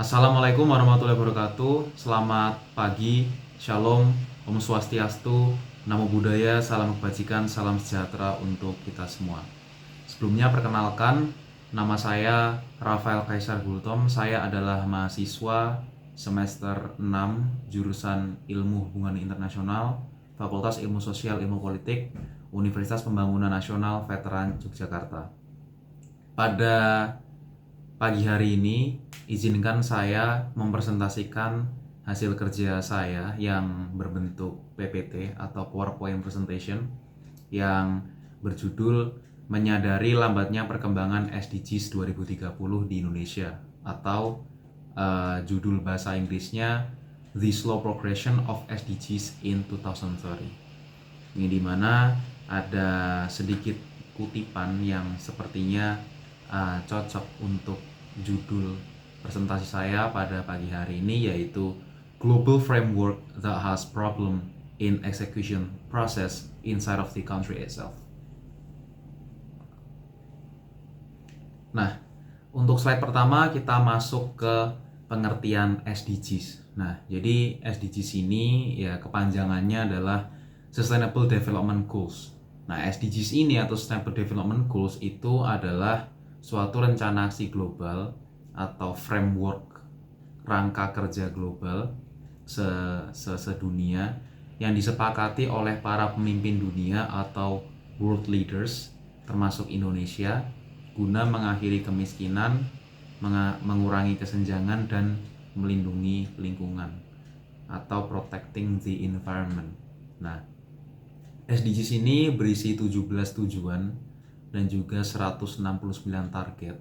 Assalamualaikum warahmatullahi wabarakatuh. Selamat pagi, Shalom, Om Swastiastu, Namo Buddhaya, salam kebajikan, salam sejahtera untuk kita semua. Sebelumnya perkenalkan, nama saya Rafael Kaisar Gultom. Saya adalah mahasiswa semester 6 jurusan Ilmu Hubungan Internasional, Fakultas Ilmu Sosial Ilmu Politik, Universitas Pembangunan Nasional Veteran Yogyakarta. Pada pagi hari ini, izinkan saya mempresentasikan hasil kerja saya yang berbentuk PPT atau PowerPoint Presentation yang berjudul Menyadari Lambatnya Perkembangan SDGs 2030 di Indonesia, atau judul bahasa Inggrisnya The Slow Progression of SDGs in 2030. Ini dimana ada sedikit kutipan yang sepertinya cocok untuk judul presentasi saya pada pagi hari ini, yaitu Global Framework that has problem in execution process inside of the country itself. Nah, untuk slide pertama kita masuk ke pengertian SDGs. Nah, jadi SDGs ini ya kepanjangannya adalah Sustainable Development Goals. Nah, SDGs ini atau Sustainable Development Goals itu adalah suatu rencana aksi global atau framework rangka kerja global sedunia yang disepakati oleh para pemimpin dunia atau world leaders termasuk Indonesia guna mengakhiri kemiskinan, mengurangi kesenjangan dan melindungi lingkungan atau protecting the environment. Nah, SDGs ini berisi 17 tujuan dan juga 169 target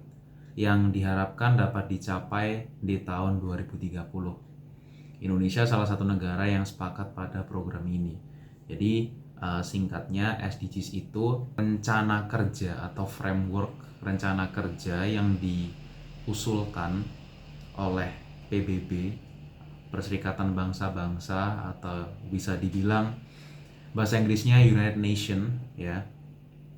yang diharapkan dapat dicapai di tahun 2030. Indonesia salah satu negara yang sepakat pada program ini. Jadi singkatnya SDGs itu rencana kerja atau framework rencana kerja yang diusulkan oleh PBB, Perserikatan Bangsa-Bangsa, atau bisa dibilang bahasa Inggrisnya United Nations ya.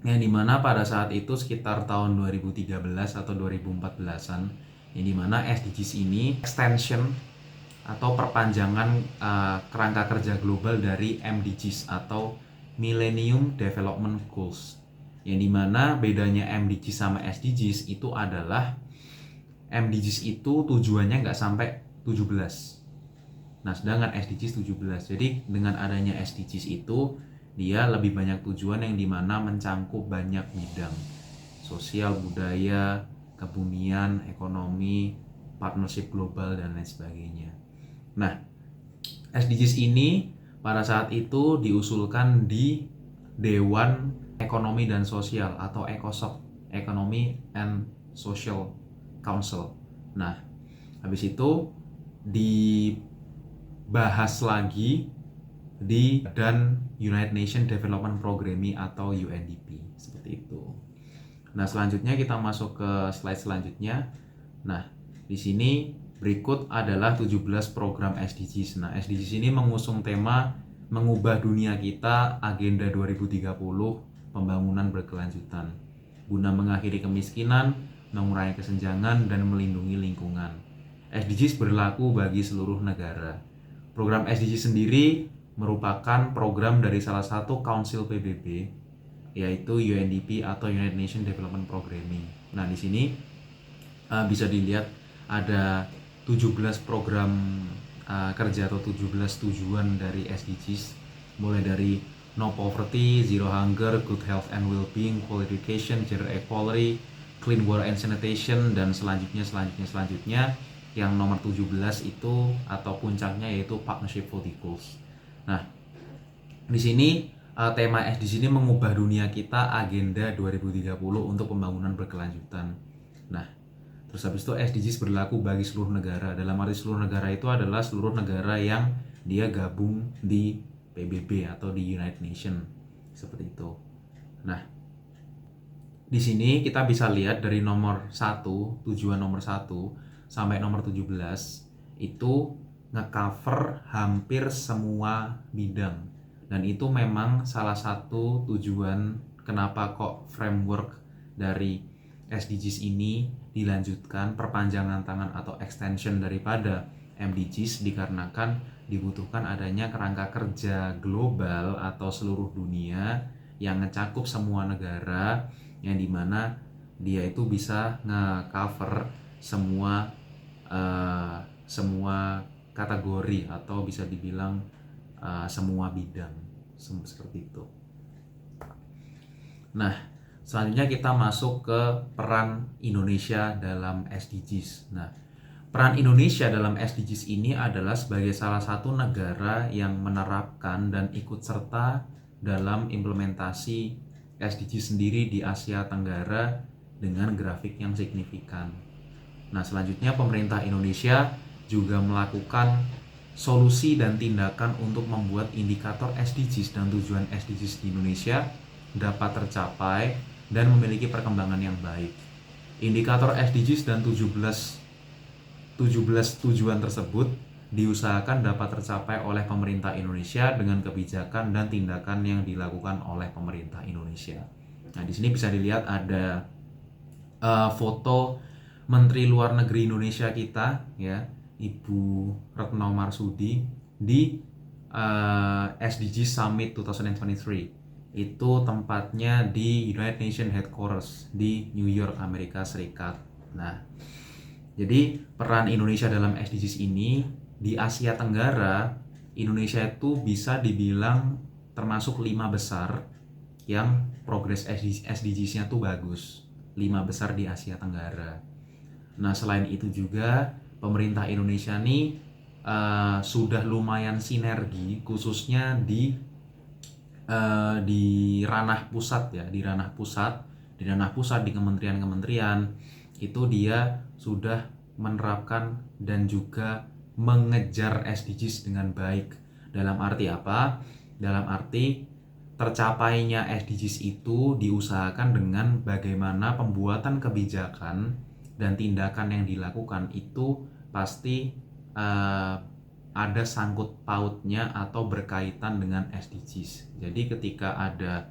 Yang dimana pada saat itu sekitar tahun 2013 atau 2014an, yang dimana SDGs ini extension atau perpanjangan kerangka kerja global dari MDGs atau Millennium Development Goals. Yang dimana bedanya MDGs sama SDGs itu adalah MDGs itu tujuannya nggak sampai 17. Nah, sedangkan SDGs 17. Jadi dengan adanya SDGs itu dia lebih banyak tujuan yang dimana mencangkup banyak bidang sosial, budaya, kebunian, ekonomi, partnership global, dan lain sebagainya. Nah, SDGs ini pada saat itu diusulkan di Dewan Ekonomi dan Sosial atau ECOSOC, Economy and Social Council. Nah, habis itu dibahas lagi di dan United Nations Development Programme atau UNDP, seperti itu. Nah, selanjutnya kita masuk ke slide selanjutnya. Nah, di sini berikut adalah 17 program SDGs. Nah, SDGs ini mengusung tema mengubah dunia kita, Agenda 2030, pembangunan berkelanjutan, guna mengakhiri kemiskinan, mengurangi kesenjangan, dan melindungi lingkungan. SDGs berlaku bagi seluruh negara. Program SDGs sendiri merupakan program dari salah satu council PBB, yaitu UNDP atau United Nations Development Programme. Nah, di sini bisa dilihat ada 17 program kerja atau 17 tujuan dari SDGs, mulai dari no poverty, zero hunger, good health and well-being, quality education, gender equality, clean water and sanitation, dan selanjutnya yang nomor 17 itu atau puncaknya yaitu partnership for the goals. Nah, di sini tema SDGs ini mengubah dunia kita, Agenda 2030 untuk pembangunan berkelanjutan. Nah, terus habis itu SDGs berlaku bagi seluruh negara. Dalam arti seluruh negara itu adalah seluruh negara yang dia gabung di PBB atau di United Nations, seperti itu. Nah, di sini kita bisa lihat dari nomor 1, tujuan nomor 1 sampai nomor 17 itu nge-cover hampir semua bidang, dan itu memang salah satu tujuan kenapa kok framework dari SDGs ini dilanjutkan, perpanjangan tangan atau extension daripada MDGs, dikarenakan dibutuhkan adanya kerangka kerja global atau seluruh dunia yang ngecakup semua negara, yang dimana dia itu bisa nge-cover semua kategori atau bisa dibilang semua bidang seperti itu. Nah, selanjutnya kita masuk ke peran Indonesia dalam SDGs. Nah, peran Indonesia dalam SDGs ini adalah sebagai salah satu negara yang menerapkan dan ikut serta dalam implementasi SDGs sendiri di Asia Tenggara dengan grafik yang signifikan. Nah, selanjutnya pemerintah Indonesia juga melakukan solusi dan tindakan untuk membuat indikator SDGs dan tujuan SDGs di Indonesia dapat tercapai dan memiliki perkembangan yang baik. Indikator SDGs dan 17 tujuan tersebut diusahakan dapat tercapai oleh pemerintah Indonesia dengan kebijakan dan tindakan yang dilakukan oleh pemerintah Indonesia. Nah, di sini bisa dilihat ada foto Menteri Luar Negeri Indonesia kita, ya, Ibu Retno Marsudi di SDGs Summit 2023. Itu tempatnya di United Nations Headquarters di New York, Amerika Serikat. Nah, jadi peran Indonesia dalam SDGs ini di Asia Tenggara, Indonesia itu bisa dibilang termasuk 5 besar yang progres SDGs-nya tuh bagus. 5 besar di Asia Tenggara. Nah, selain itu juga pemerintah Indonesia nih sudah lumayan sinergi, khususnya di ranah pusat, ya, di ranah pusat di kementerian-kementerian itu dia sudah menerapkan dan juga mengejar SDGs dengan baik. Dalam arti apa? Dalam arti tercapainya SDGs itu diusahakan dengan bagaimana pembuatan kebijakan dan tindakan yang dilakukan itu pasti ada sangkut pautnya atau berkaitan dengan SDGs. Jadi ketika ada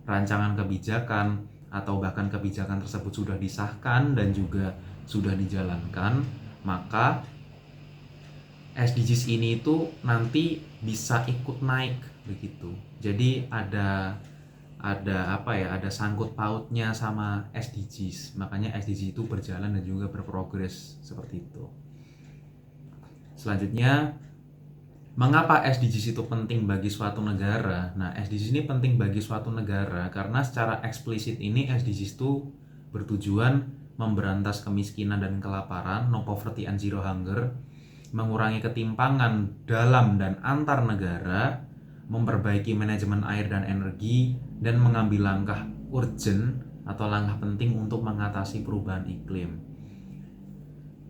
rancangan kebijakan atau bahkan kebijakan tersebut sudah disahkan dan juga sudah dijalankan, maka SDGs ini itu nanti bisa ikut naik begitu. Jadi ada sangkut pautnya sama SDGs. Makanya SDGs itu berjalan dan juga berprogres seperti itu. Selanjutnya, mengapa SDGs itu penting bagi suatu negara? Nah, SDGs ini penting bagi suatu negara karena secara eksplisit ini SDGs itu bertujuan memberantas kemiskinan dan kelaparan, no poverty and zero hunger, mengurangi ketimpangan dalam dan antar negara, memperbaiki manajemen air dan energi, dan mengambil langkah urgent atau langkah penting untuk mengatasi perubahan iklim.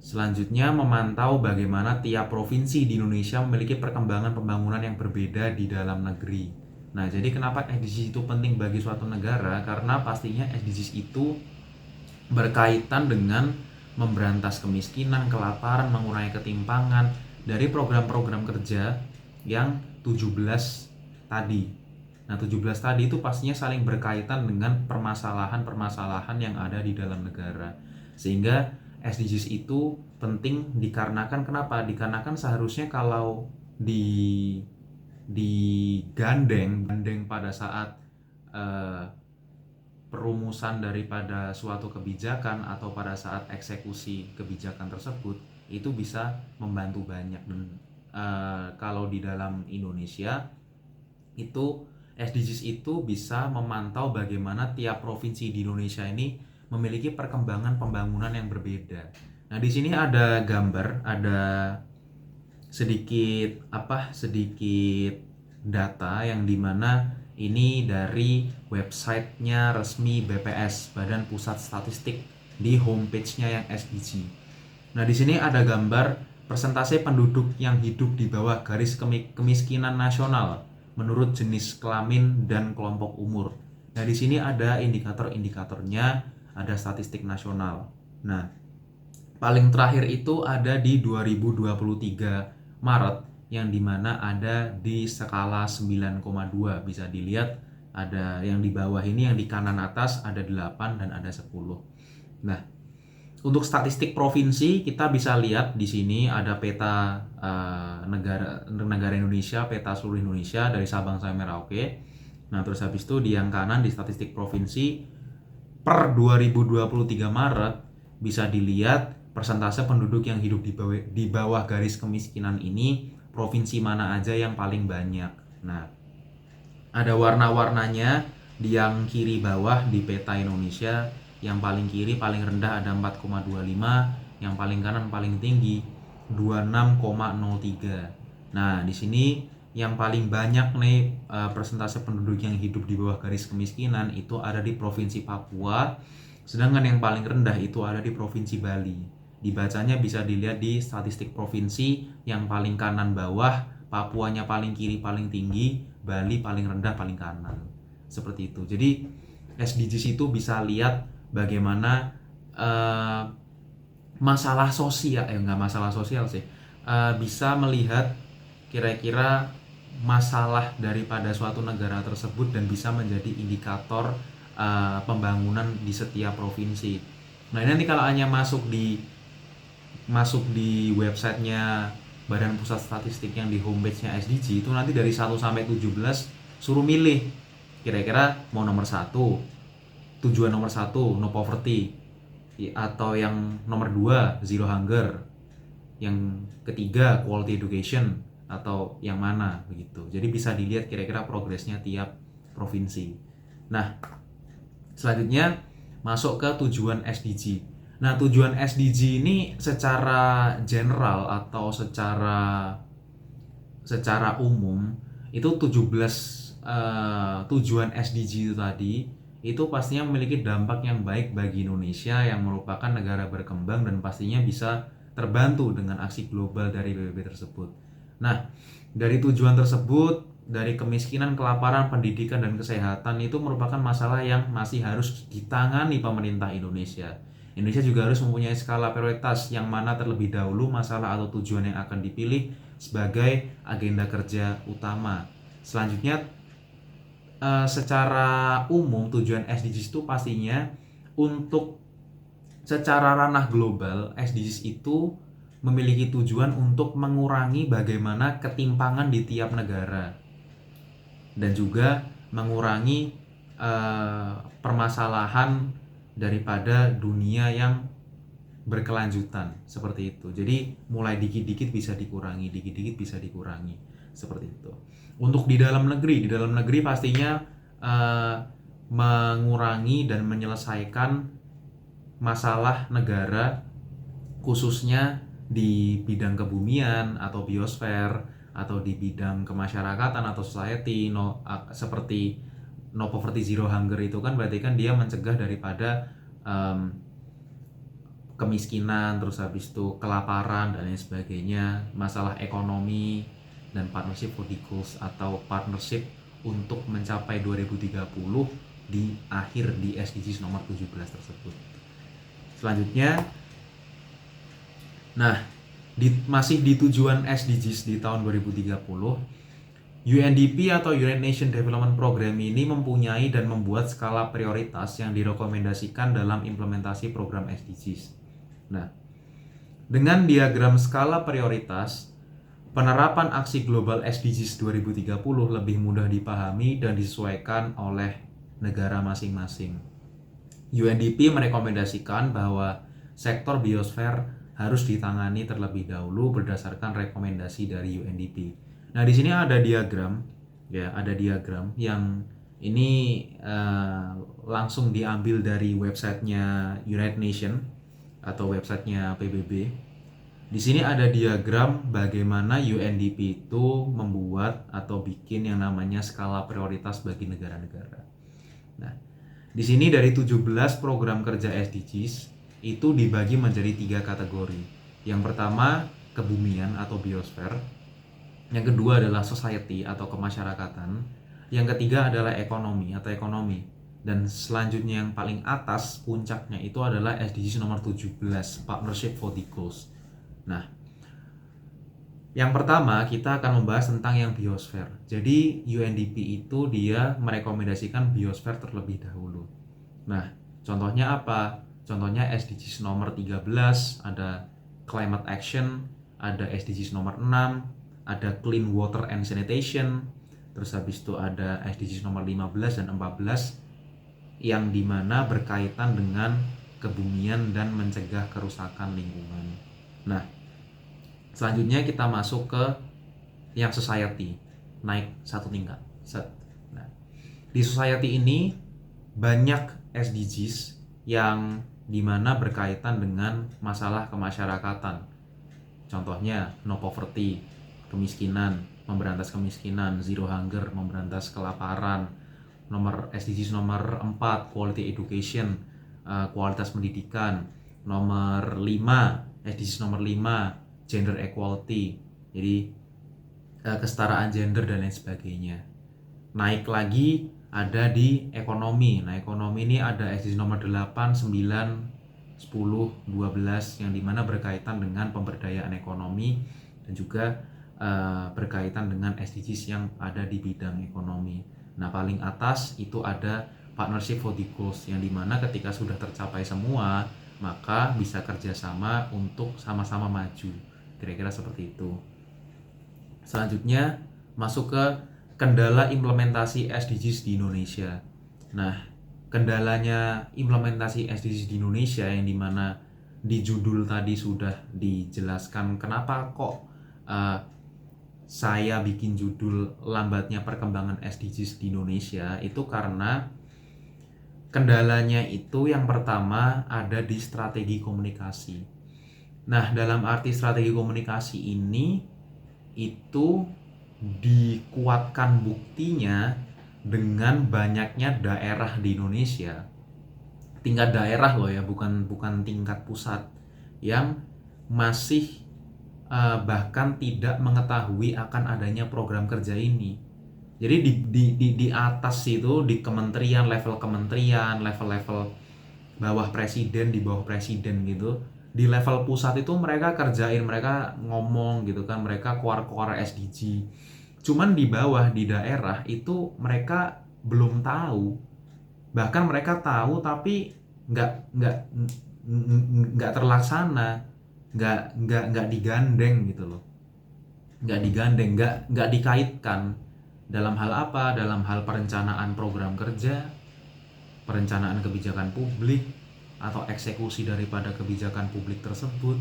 Selanjutnya, memantau bagaimana tiap provinsi di Indonesia memiliki perkembangan pembangunan yang berbeda di dalam negeri. Nah, jadi kenapa SDGs itu penting bagi suatu negara? Karena pastinya SDGs itu berkaitan dengan memberantas kemiskinan, kelaparan, mengurangi ketimpangan dari program-program kerja yang 17 tadi. Nah, 17 tadi itu pastinya saling berkaitan dengan permasalahan-permasalahan yang ada di dalam negara. Sehingga SDGs itu penting dikarenakan kenapa? Dikarenakan seharusnya kalau digandeng pada saat perumusan daripada suatu kebijakan atau pada saat eksekusi kebijakan tersebut itu bisa membantu banyak. Dan kalau di dalam Indonesia itu SDGs itu bisa memantau bagaimana tiap provinsi di Indonesia ini memiliki perkembangan pembangunan yang berbeda. Nah, di sini ada gambar, ada sedikit data yang dimana ini dari websitenya resmi BPS, Badan Pusat Statistik, di homepage-nya yang SDG. Nah, di sini ada gambar persentase penduduk yang hidup di bawah garis kemiskinan nasional menurut jenis kelamin dan kelompok umur. Nah, di sini ada indikator-indikatornya, ada statistik nasional. Nah, paling terakhir itu ada di 2023 Maret yang dimana ada di skala 9,2. Bisa dilihat ada yang di bawah ini, yang di kanan atas ada 8 dan ada 10. Nah, untuk statistik provinsi kita bisa lihat di sini ada peta negara Indonesia, peta seluruh Indonesia dari Sabang sampai Merauke. Nah, terus habis itu di yang kanan di statistik provinsi per 2023 Maret bisa dilihat persentase penduduk yang hidup di bawah garis kemiskinan ini, provinsi mana aja yang paling banyak. Nah, ada warna-warnanya di yang kiri bawah di peta Indonesia. Yang paling kiri paling rendah ada 4,25, yang paling kanan paling tinggi 26,03. Nah, di sini yang paling banyak nih persentase penduduk yang hidup di bawah garis kemiskinan itu ada di Provinsi Papua, sedangkan yang paling rendah itu ada di Provinsi Bali. Dibacanya bisa dilihat di statistik provinsi, yang paling kanan bawah, Papuanya paling kiri paling tinggi, Bali paling rendah paling kanan. Seperti itu. Jadi SDGs itu bisa lihat bagaimana masalah sosial, nggak masalah sosial sih, bisa melihat kira-kira masalah daripada suatu negara tersebut dan bisa menjadi indikator pembangunan di setiap provinsi. Nah, ini nanti kalau hanya masuk di websitenya Badan Pusat Statistik yang di homepage-nya SDG itu nanti dari 1 sampai 17 suruh milih kira-kira mau nomor 1, tujuan nomor 1 no poverty, atau yang nomor 2 zero hunger, yang ketiga quality education, atau yang mana begitu. Jadi bisa dilihat kira-kira progresnya tiap provinsi. Nah, selanjutnya masuk ke tujuan SDG. Nah, tujuan SDG ini secara general atau secara umum itu 17 tujuan SDG itu tadi itu pastinya memiliki dampak yang baik bagi Indonesia yang merupakan negara berkembang dan pastinya bisa terbantu dengan aksi global dari PBB tersebut. Nah, dari tujuan tersebut, dari kemiskinan, kelaparan, pendidikan, dan kesehatan itu merupakan masalah yang masih harus ditangani pemerintah Indonesia. Indonesia juga harus mempunyai skala prioritas yang mana terlebih dahulu masalah atau tujuan yang akan dipilih sebagai agenda kerja utama. Selanjutnya, secara umum tujuan SDGs itu pastinya untuk secara ranah global, SDGs itu memiliki tujuan untuk mengurangi bagaimana ketimpangan di tiap negara dan juga mengurangi permasalahan daripada dunia yang berkelanjutan seperti itu. Jadi mulai dikit-dikit bisa dikurangi, dikit-dikit bisa dikurangi seperti itu. Untuk di dalam negeri pastinya mengurangi dan menyelesaikan masalah negara khususnya di bidang kebumian atau biosfer atau di bidang kemasyarakatan atau society, seperti no poverty zero hunger itu kan berarti kan dia mencegah daripada kemiskinan, terus habis itu kelaparan dan lain sebagainya, masalah ekonomi, dan partnership for the goals atau partnership untuk mencapai 2030 di akhir di SDGs nomor 17 tersebut. Selanjutnya, nah masih di tujuan SDGs di tahun 2030, UNDP atau United Nations Development Program ini mempunyai dan membuat skala prioritas yang direkomendasikan dalam implementasi program SDGs. Nah, dengan diagram skala prioritas, penerapan aksi global SDGs 2030 lebih mudah dipahami dan disesuaikan oleh negara masing-masing. UNDP merekomendasikan bahwa sektor biosfer harus ditangani terlebih dahulu berdasarkan rekomendasi dari UNDP. Nah, di sini ada diagram, ya, ada diagram yang ini langsung diambil dari websitenya United Nations atau websitenya PBB. Di sini ada diagram bagaimana UNDP itu membuat atau bikin yang namanya skala prioritas bagi negara-negara. Nah, di sini dari 17 program kerja SDGs itu dibagi menjadi 3 kategori. Yang pertama, kebumian atau biosfer. Yang kedua adalah society atau kemasyarakatan. Yang ketiga adalah ekonomi atau ekonomi. Dan selanjutnya yang paling atas puncaknya itu adalah SDGs nomor 17, Partnership for the Goals. Nah, yang pertama kita akan membahas tentang yang biosfer. Jadi UNDP itu dia merekomendasikan biosfer terlebih dahulu. Nah, contohnya apa? Contohnya SDGs nomor 13 ada Climate Action, ada SDGs nomor 6, ada Clean Water and Sanitation, terus habis itu ada SDGs nomor 15 dan 14 yang dimana berkaitan dengan kebumian dan mencegah kerusakan lingkungan. Nah, selanjutnya kita masuk ke yang society, naik satu tingkat. Nah, di society ini banyak SDGs yang dimana berkaitan dengan masalah kemasyarakatan. Contohnya no poverty, kemiskinan, memberantas kemiskinan, zero hunger, memberantas kelaparan. SDGs nomor 4 quality education, kualitas pendidikan. Nomor 5 SDGs nomor 5 gender equality, jadi kesetaraan gender dan lain sebagainya. Naik lagi ada di ekonomi. Nah, ekonomi ini ada SDGs nomor 8, 9, 10, 12 yang dimana berkaitan dengan pemberdayaan ekonomi dan juga berkaitan dengan SDGs yang ada di bidang ekonomi. Nah, paling atas itu ada partnership for the goals yang dimana ketika sudah tercapai semua maka bisa kerjasama untuk sama-sama maju, kira-kira seperti itu. Selanjutnya masuk ke kendala implementasi SDGs di Indonesia. Nah, kendalanya implementasi SDGs di Indonesia yang dimana di judul tadi sudah dijelaskan kenapa kok saya bikin judul lambatnya perkembangan SDGs di Indonesia, itu karena kendalanya itu yang pertama ada di strategi komunikasi. Nah, dalam arti strategi komunikasi ini itu dikuatkan buktinya dengan banyaknya daerah di Indonesia. Tingkat daerah loh ya, bukan tingkat pusat, yang masih bahkan tidak mengetahui akan adanya program kerja ini. Jadi di atas itu, di kementerian, level bawah presiden, di bawah presiden gitu, di level pusat itu mereka kerjain, mereka ngomong gitu kan, mereka keluar SDG. Cuman di bawah, di daerah itu mereka belum tahu. Bahkan mereka tahu tapi nggak terlaksana. Nggak digandeng gitu loh, nggak dikaitkan. Dalam hal apa? Dalam hal perencanaan program kerja, perencanaan kebijakan publik, atau eksekusi daripada kebijakan publik tersebut,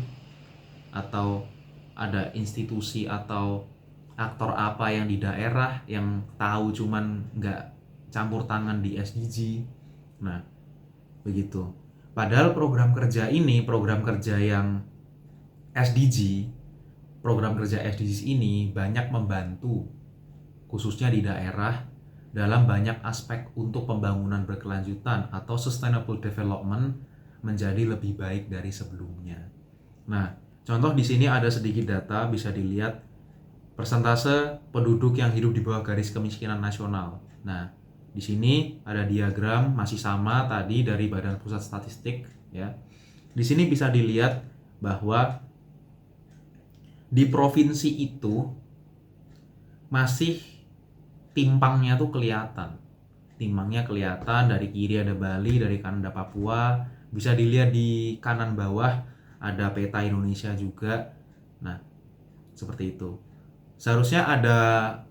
atau ada institusi atau aktor apa yang di daerah yang tahu cuman nggak campur tangan di SDG. Nah, begitu. Padahal program kerja ini, program kerja yang program kerja SDGs ini banyak membantu khususnya di daerah dalam banyak aspek untuk pembangunan berkelanjutan atau sustainable development menjadi lebih baik dari sebelumnya. Nah, contoh di sini ada sedikit data, bisa dilihat persentase penduduk yang hidup di bawah garis kemiskinan nasional. Nah, di sini ada diagram masih sama tadi dari Badan Pusat Statistik ya. Di sini bisa dilihat bahwa di provinsi itu masih timpangnya tuh kelihatan. Timpangnya kelihatan, dari kiri ada Bali, dari kanan ada Papua. Bisa dilihat di kanan bawah ada peta Indonesia juga. Nah, seperti itu. Seharusnya ada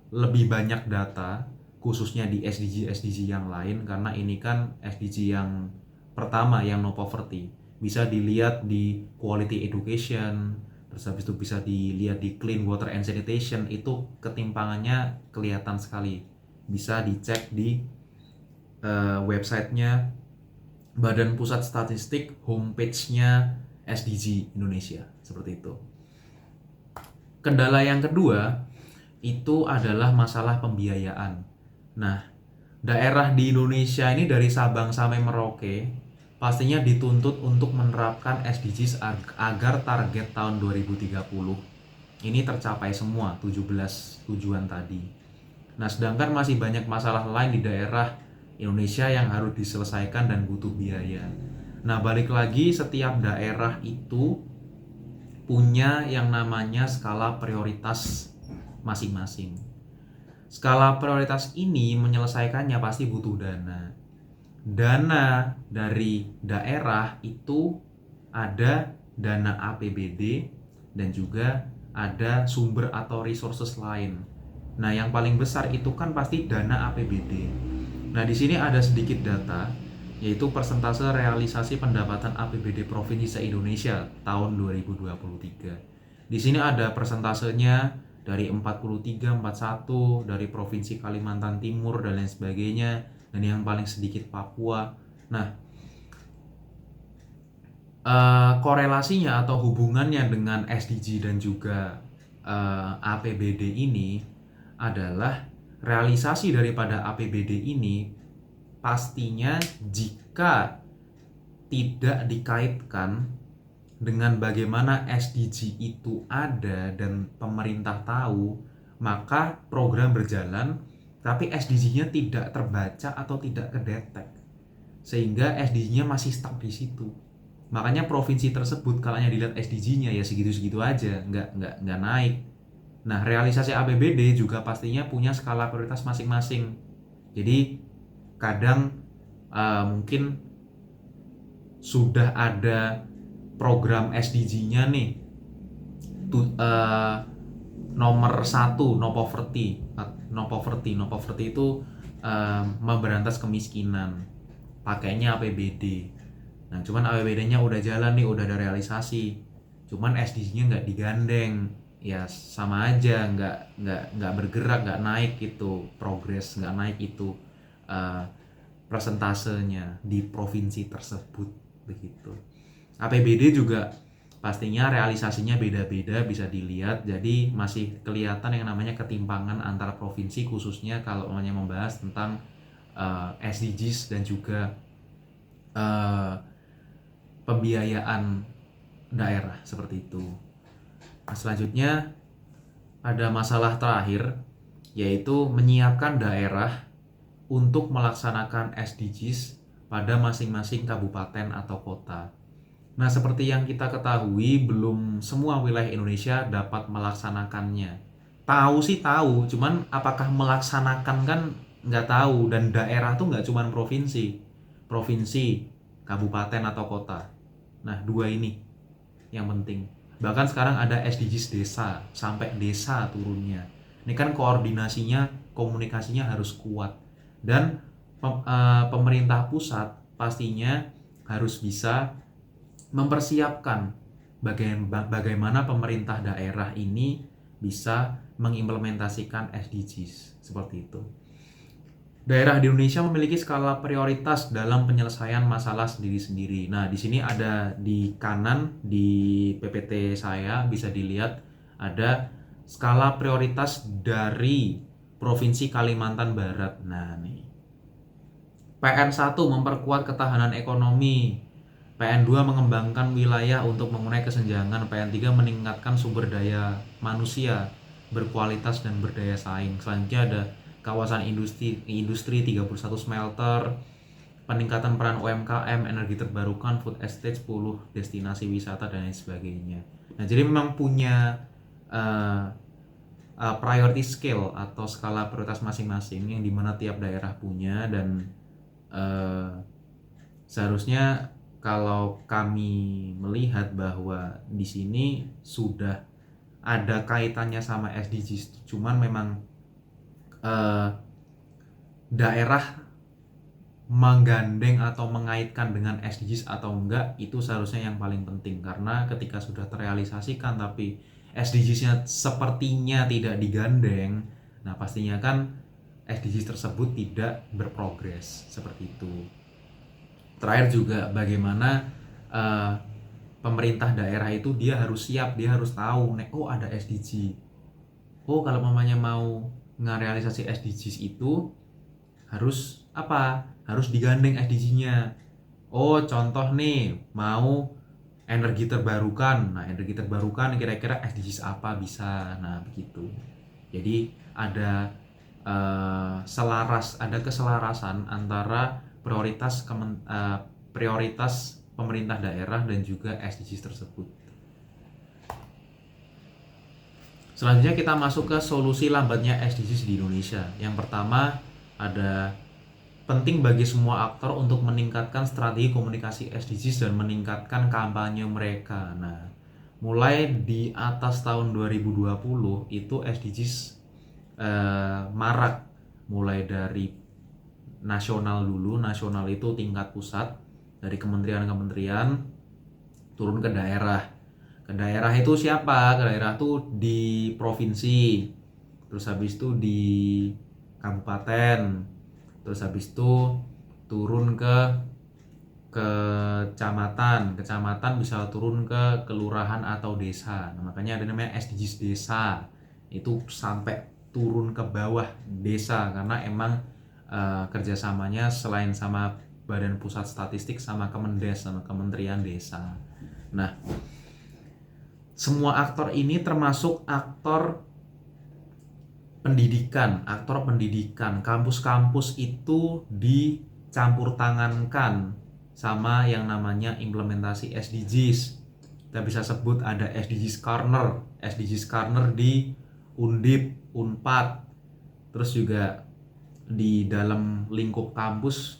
lebih banyak data khususnya di SDG yang lain, karena ini kan SDG yang pertama yang no poverty. Bisa dilihat di quality education, terus habis itu bisa dilihat di clean water and sanitation, itu ketimpangannya kelihatan sekali. Bisa dicek di websitenya Badan Pusat Statistik, homepage-nya SDG Indonesia, seperti itu. Kendala yang kedua itu adalah masalah pembiayaan. Nah, daerah di Indonesia ini dari Sabang sampai Merauke pastinya dituntut untuk menerapkan SDGs agar target tahun 2030 ini tercapai semua 17 tujuan tadi. Nah, sedangkan masih banyak masalah lain di daerah Indonesia yang harus diselesaikan dan butuh biaya. Nah, balik lagi, setiap daerah itu punya yang namanya skala prioritas masing-masing. Skala prioritas ini menyelesaikannya pasti butuh dana. dana dari daerah itu ada dana APBD dan juga ada sumber atau resources lain. Nah, yang paling besar itu kan pasti dana APBD. Nah, di sini ada sedikit data, yaitu persentase realisasi pendapatan APBD Provinsi se-Indonesia tahun 2023. Di sini ada persentasenya dari 43, 41 dari Provinsi Kalimantan Timur dan lain sebagainya, dan yang paling sedikit Papua. Nah, korelasinya atau hubungannya dengan SDG dan juga APBD ini adalah realisasi daripada APBD ini pastinya jika tidak dikaitkan dengan bagaimana SDG itu ada dan pemerintah tahu, maka program berjalan tapi SDG-nya tidak terbaca atau tidak kedetek, sehingga SDG-nya masih stuck di situ. Makanya provinsi tersebut kalau dilihat SDG-nya ya segitu-segitu aja, nggak naik. Nah, realisasi APBD juga pastinya punya skala prioritas masing-masing. Jadi kadang mungkin sudah ada program SDG-nya nih, nomor 1 no poverty. No poverty itu memberantas kemiskinan, pakainya APBD. Nah, cuman APBD-nya udah jalan nih, udah ada realisasi, cuman SDG-nya nggak digandeng, ya sama aja, nggak bergerak, nggak naik itu progres, nggak naik itu persentasenya di provinsi tersebut begitu. APBD juga pastinya realisasinya beda-beda, bisa dilihat, jadi masih kelihatan yang namanya ketimpangan antar provinsi, khususnya kalau membahas tentang SDGs dan juga pembiayaan daerah seperti itu. Nah, selanjutnya ada masalah terakhir, yaitu menyiapkan daerah untuk melaksanakan SDGs pada masing-masing kabupaten atau kota. Nah, seperti yang kita ketahui, belum semua wilayah Indonesia dapat melaksanakannya. Tahu sih tahu, cuman apakah melaksanakan kan nggak tahu. Dan daerah tuh nggak cuman provinsi, kabupaten atau kota. Nah, dua ini yang penting. Bahkan sekarang ada SDGs desa, sampai desa turunnya. Ini kan koordinasinya, komunikasinya harus kuat. Dan pemerintah pusat pastinya harus bisa mempersiapkan bagaimana pemerintah daerah ini bisa mengimplementasikan SDGs seperti itu. Daerah di Indonesia memiliki skala prioritas dalam penyelesaian masalah sendiri-sendiri. Nah, di sini ada di kanan di PPT saya bisa dilihat ada skala prioritas dari Provinsi Kalimantan Barat. Nah, nih. PN1 memperkuat ketahanan ekonomi. PN2 mengembangkan wilayah untuk mengurangi kesenjangan. PN3 meningkatkan sumber daya manusia berkualitas dan berdaya saing. Selanjutnya ada kawasan industri 31 smelter, peningkatan peran UMKM, energi terbarukan, food estate 10 destinasi wisata dan lain sebagainya. Nah, jadi memang punya priority scale atau skala prioritas masing-masing yang dimana tiap daerah punya, dan seharusnya kalau kami melihat bahwa di sini sudah ada kaitannya sama SDGs, cuman memang daerah menggandeng atau mengaitkan dengan SDGs atau enggak, itu seharusnya yang paling penting. Karena ketika sudah terrealisasikan tapi SDGs-nya sepertinya tidak digandeng, nah pastinya kan SDGs tersebut tidak berprogres seperti itu. Terakhir juga bagaimana pemerintah daerah itu dia harus siap, dia harus tahu, oh ada SDG. Oh, kalau mamanya mau ngerealisasi SDGs itu harus apa? Harus digandeng SDG-nya. Oh, contoh nih, mau energi terbarukan. Nah, energi terbarukan kira-kira SDGs apa bisa? Nah, begitu. Jadi ada ada keselarasan antara prioritas pemerintah daerah dan juga SDGs tersebut. Selanjutnya kita masuk ke solusi lambatnya SDGs di Indonesia. Yang pertama ada penting bagi semua aktor untuk meningkatkan strategi komunikasi SDGs dan meningkatkan kampanye mereka. Nah, mulai di atas tahun 2020 itu SDGs marak, mulai dari nasional dulu. Nasional itu tingkat pusat, dari kementerian-kementerian turun ke daerah. Ke daerah itu siapa? Ke daerah tuh di provinsi, terus habis itu di kabupaten, terus habis itu turun ke kecamatan. Kecamatan bisa turun ke kelurahan atau desa. Nah, makanya ada namanya SDGs desa. Itu sampai turun ke bawah desa, karena emang kerjasamanya selain sama Badan Pusat Statistik sama Kemendes, sama Kementerian Desa. Nah, semua aktor ini termasuk aktor pendidikan. Kampus-kampus itu dicampur tangankan sama yang namanya implementasi SDGs. Kita bisa sebut ada SDGs Corner di Undip, Unpad. Terus juga di dalam lingkup kampus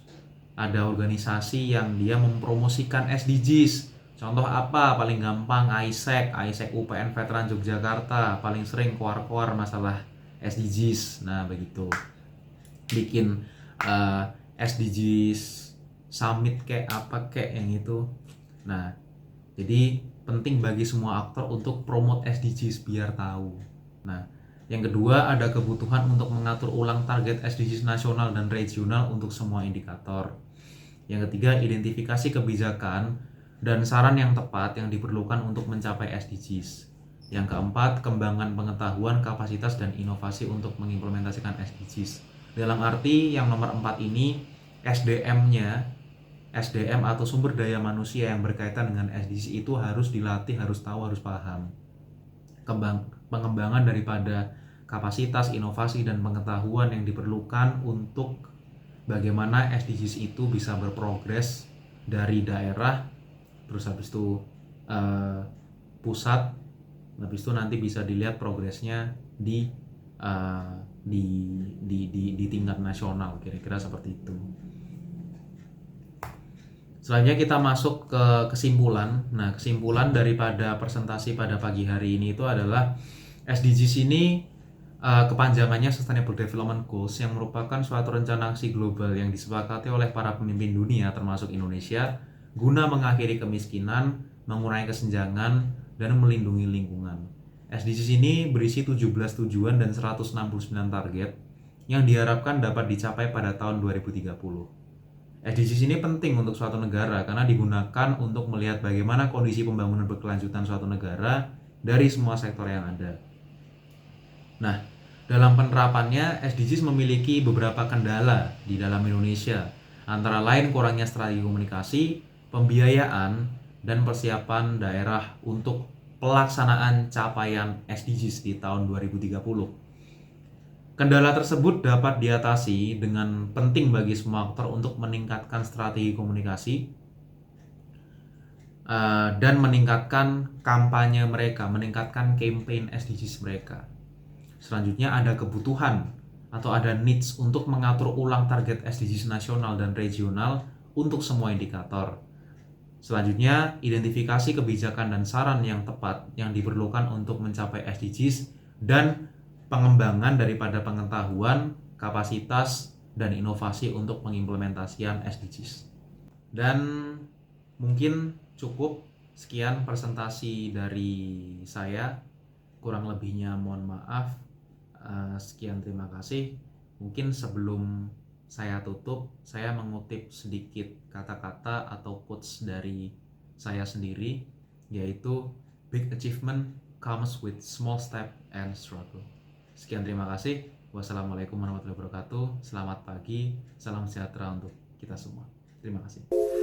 ada organisasi yang dia mempromosikan SDGs. Contoh apa? Paling gampang AIESEC UPN Veteran Yogyakarta, paling sering koar-koar masalah SDGs. Nah, begitu. Bikin SDGs summit kayak apa kayak yang itu. Nah, jadi penting bagi semua aktor untuk promote SDGs biar tahu. Nah, yang kedua ada kebutuhan untuk mengatur ulang target SDGs nasional dan regional untuk semua indikator. Yang ketiga, identifikasi kebijakan dan saran yang tepat yang diperlukan untuk mencapai SDGs. Yang keempat, kembangan pengetahuan, kapasitas, dan inovasi untuk mengimplementasikan SDGs. Dalam arti yang nomor 4 ini, SDM atau sumber daya manusia yang berkaitan dengan SDGs itu harus dilatih, harus tahu, harus paham. Pengembangan daripada kapasitas, inovasi, dan pengetahuan yang diperlukan untuk bagaimana SDGs itu bisa berprogres dari daerah, terus habis itu pusat, habis itu nanti bisa dilihat progresnya di tingkat nasional, kira-kira seperti itu. Selanjutnya kita masuk ke kesimpulan. Nah, kesimpulan daripada presentasi pada pagi hari ini itu adalah SDGs ini kepanjangannya Sustainable Development Goals, yang merupakan suatu rencana aksi global yang disepakati oleh para pemimpin dunia termasuk Indonesia guna mengakhiri kemiskinan, mengurangi kesenjangan, dan melindungi lingkungan. SDGs ini berisi 17 tujuan dan 169 target yang diharapkan dapat dicapai pada tahun 2030. SDGs ini penting untuk suatu negara karena digunakan untuk melihat bagaimana kondisi pembangunan berkelanjutan suatu negara dari semua sektor yang ada. Nah, dalam penerapannya SDGs memiliki beberapa kendala di dalam Indonesia, antara lain kurangnya strategi komunikasi, pembiayaan, dan persiapan daerah untuk pelaksanaan capaian SDGs di tahun 2030. Kendala tersebut dapat diatasi dengan penting bagi semua aktor untuk meningkatkan strategi komunikasi dan meningkatkan kampanye mereka, meningkatkan campaign SDGs mereka. Selanjutnya ada kebutuhan atau ada needs untuk mengatur ulang target SDGs nasional dan regional untuk semua indikator. Selanjutnya, identifikasi kebijakan dan saran yang tepat yang diperlukan untuk mencapai SDGs dan pengembangan daripada pengetahuan, kapasitas, dan inovasi untuk pengimplementasian SDGs. Dan mungkin cukup sekian presentasi dari saya. Kurang lebihnya mohon maaf. Sekian, terima kasih. Mungkin sebelum saya tutup, saya mengutip sedikit kata-kata atau quotes dari saya sendiri, yaitu big achievement comes with small step and struggle. Sekian, terima kasih. Wassalamualaikum warahmatullahi wabarakatuh. Selamat pagi, salam sejahtera untuk kita semua. Terima kasih.